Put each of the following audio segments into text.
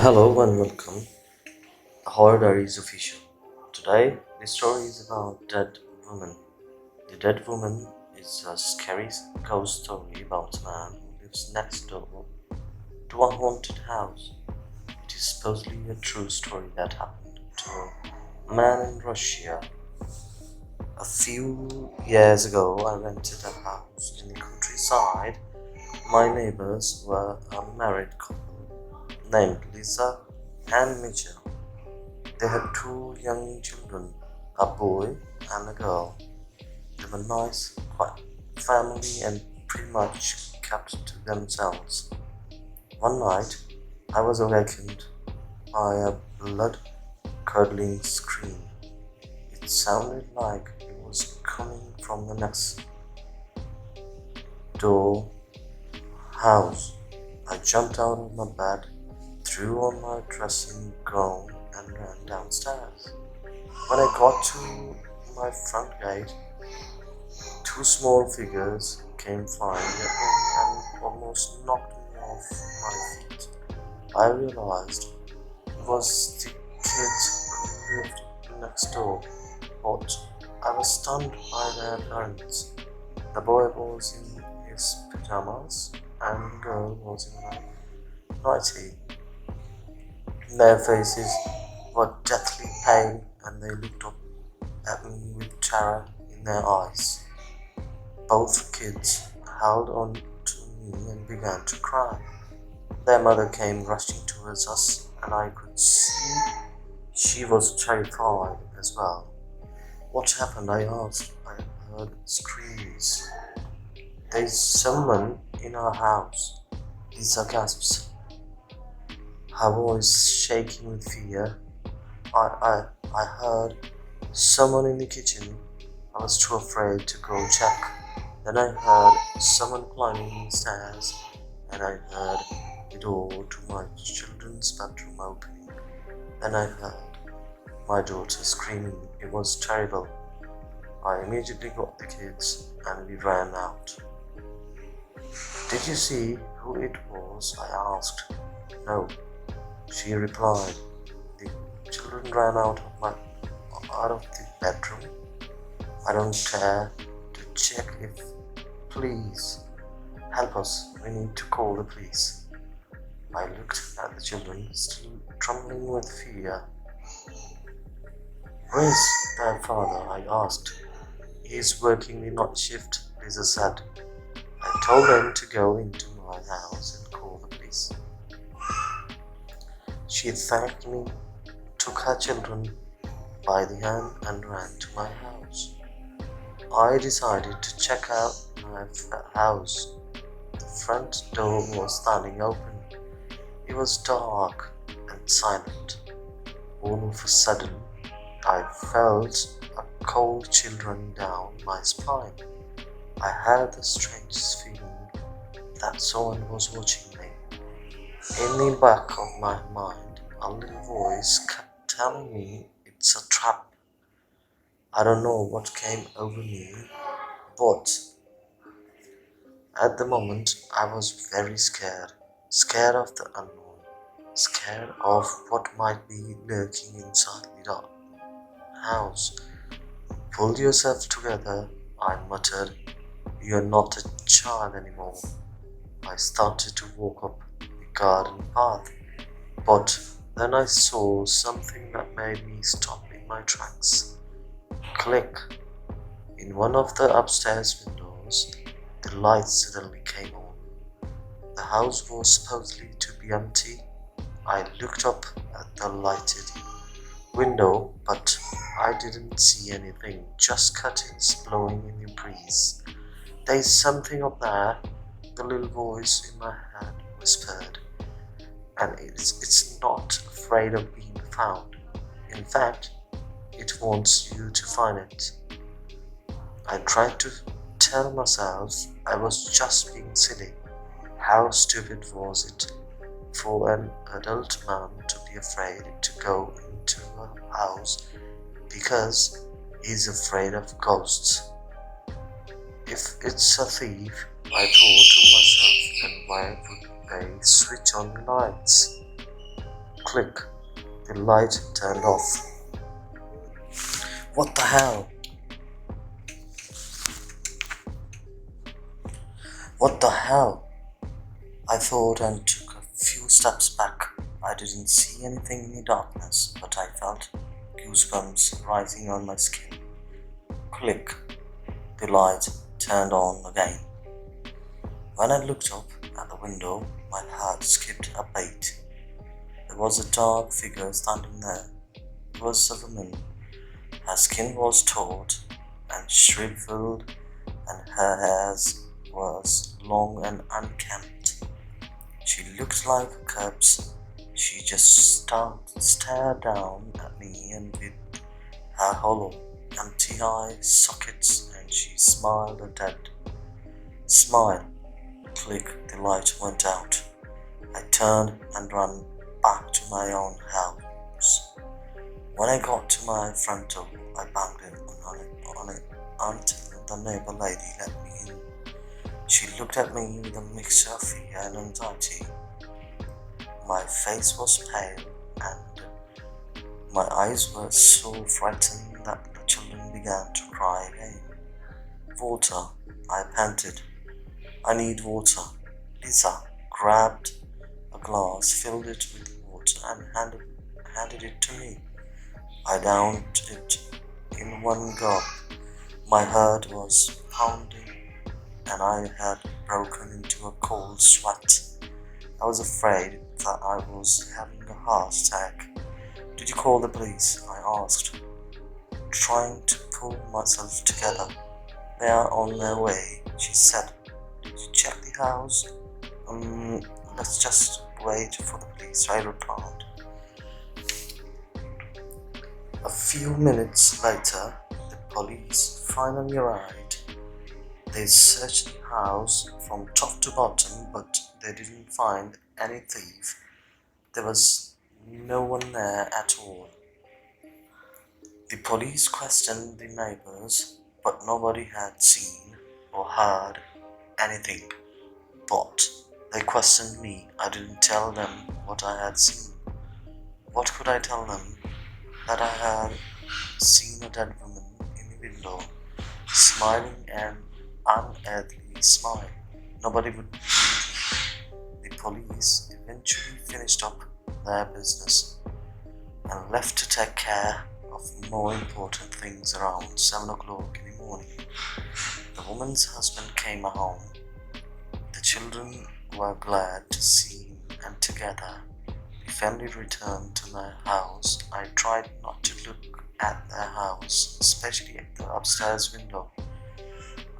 Hello and welcome. The Horror Diary is official. Today, the story is about Dead Woman. The Dead Woman is a scary ghost story about a man who lives next door to a haunted house. It is supposedly a true story that happened to a man in Russia. A few years ago, I rented a house in the countryside. My neighbors were a married couple named Lisa and Mitchell. They had two young children, a boy and a girl. They were nice, quiet family and pretty much kept to themselves. One night, I was awakened by a blood-curdling scream. It sounded like it was coming from the next door house. I jumped out of my bed, threw on my dressing gown, and ran downstairs. When I got to my front gate, two small figures came flying at me and almost knocked me off my feet. I realized it was the kids who lived next door, but I was stunned by their appearance. The boy was in his pajamas and the girl was in her nightie. Their faces were deathly pale and they looked up at me with terror in their eyes. Both kids held on to me and began to cry. Their mother came rushing towards us, and I could see she was terrified as well. What happened? I asked. I heard screams. There's someone in our house. Lisa gasps, her voice shaking with fear. I heard someone in the kitchen. I was too afraid to go check. Then I heard someone climbing the stairs, and I heard the door to my children's bedroom opening. Then I heard my daughter screaming. It was terrible. I immediately got the kids and we ran out. Did you see who it was? I asked. No, she replied. The children ran out of the bedroom. I don't care to check if. Please help us. We need to call the police. I looked at the children, still trembling with fear. Where's their father? I asked. He's working the night shift, Lisa said. I told them to go into my house and call the police. She thanked me, took her children by the hand, and ran to my house. I decided to check out my house. The front door was standing open. It was dark and silent. All of a sudden, I felt a cold chill running down my spine. I had the strangest feeling that someone was watching me. In the back of my mind, a little voice kept telling me it's a trap. I don't know what came over me, but at the moment I was very scared. Scared of the unknown. Scared of what might be lurking inside the dark house. Pull yourself together, I muttered. You're not a child anymore. I started to walk up the garden path, but then I saw something that made me stop in my tracks. Click! In one of the upstairs windows, the lights suddenly came on. The house was supposedly to be empty. I looked up at the lighted window, but I didn't see anything, just curtains blowing in the breeze. There's something up there, the little voice in my head whispered, and it's not afraid of being found. In fact, it wants you to find it. I tried to tell myself I was just being silly. How stupid was it for an adult man to be afraid to go into a house because he's afraid of ghosts? If it's a thief, I thought to myself, then why would they switch on the lights? Click, the light turned off. What the hell? What the hell? I thought and took a few steps back. I didn't see anything in the darkness, but I felt goosebumps rising on my skin. Click, the light turned on again. When I looked up at the window, my heart skipped a beat. There was a dark figure standing there. It was a woman. Her skin was taut and shriveled, and her hair was long and unkempt. She looked like a corpse. She just stared down at me and with her hollow, empty eye sockets, and she smiled a dead smile. Click, the light went out. I turned and ran back to my own house. When I got to my front door, I banged on it until the neighbor lady let me in. She looked at me with a mixture of fear and anxiety. My face was pale and my eyes were so frightened that the children began to cry again. Water, I panted. I need water. Lisa grabbed a glass, filled it with water, and handed it to me. I downed it in one gulp. My heart was pounding, and I had broken into a cold sweat. I was afraid that I was having a heart attack. Did you call the police? I asked, trying to pull myself together. They are on their way, she said. Did you check the house? Let's just wait for the police, I replied. A few minutes later, the police finally arrived. They searched the house from top to bottom, but they didn't find any thief. There was no one there at all. The police questioned the neighbors, but nobody had seen or heard anything. But they questioned me. I didn't tell them what I had seen. What could I tell them? That I had seen a dead woman in the window, smiling an unearthly smile. Nobody would believe me. The police eventually finished up their business and left to take care of more important things around 7 o'clock in the morning. The woman's husband came home. The children were glad to see him, and together the family returned to my house. I tried not to look at their house, especially at the upstairs window.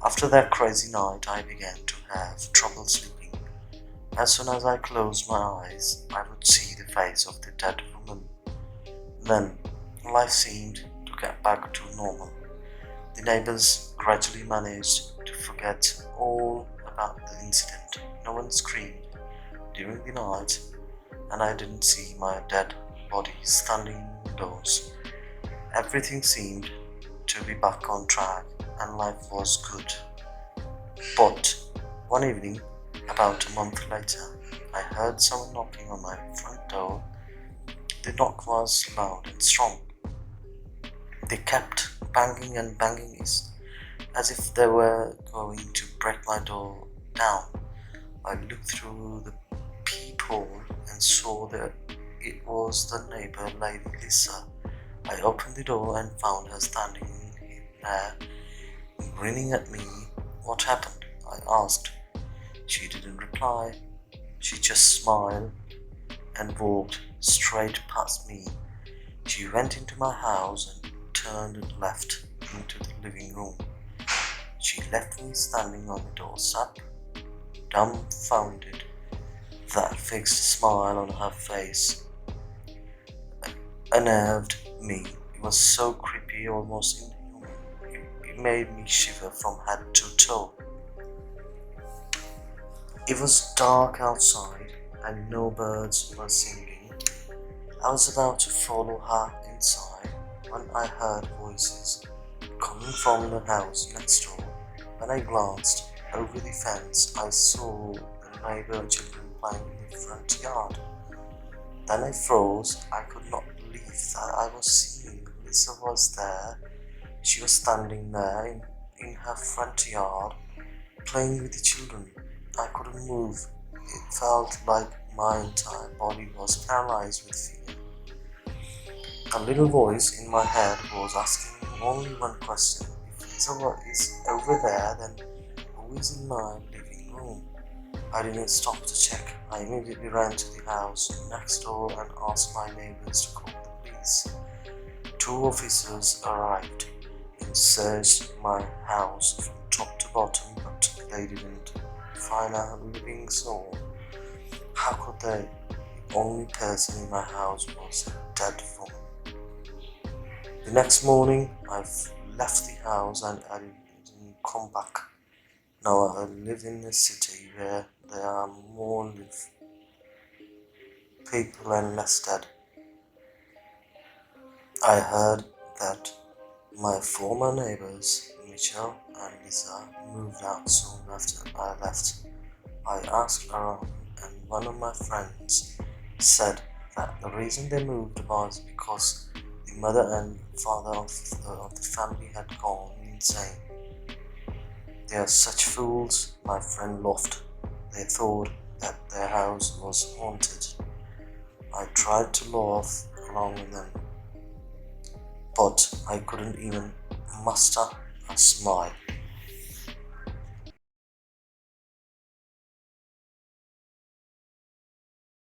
After that crazy night, I began to have trouble sleeping. As soon as I closed my eyes, I would see the face of the dead woman. Then, life seemed to get back to normal. The neighbors gradually managed to forget all about the incident. No one screamed during the night, and I didn't see my dead body standing indoors. Everything seemed to be back on track, and life was good. But one evening, about a month later, I heard someone knocking on my front door. The knock was loud and strong. They kept banging and banging as if they were going to break my door down. I looked through the peephole and saw that it was the neighbor lady Lisa. I opened the door and found her standing there, grinning at me. What happened? I asked. She didn't reply. She just smiled and walked straight past me. She went into my house and turned left into the living room. She left me standing on the doorstep, dumbfounded. That fixed smile on her face unnerved me. It was so creepy, almost inhuman. It made me shiver from head to toe. It was dark outside and no birds were singing. I was about to follow her inside when I heard voices coming from the house next door. When I glanced over the fence, I saw the neighbor children playing in the front yard. Then I froze. I could not believe that I was seeing Lisa was there. She was standing there in her front yard, playing with the children. I couldn't move. It felt like my entire body was paralyzed with fear. A little voice in my head was asking me only one question. If Lisa is over there, then who is in my living room? I didn't stop to check. I immediately ran to the house next door and asked my neighbors to call the police. Two officers arrived and searched my house from top to bottom, but they didn't find a living soul. How could they? The only person in my house was a dead woman. The next morning, I left the house and I didn't come back. Now I live in a city where there are more live people and less dead. I heard that my former neighbors, Mitchell and Lisa, moved out soon after I left. I asked around, and one of my friends said that the reason they moved was because the mother and father of the family had gone insane. They are such fools, my friend laughed. They thought that their house was haunted. I tried to laugh along with them, but I couldn't even muster a smile.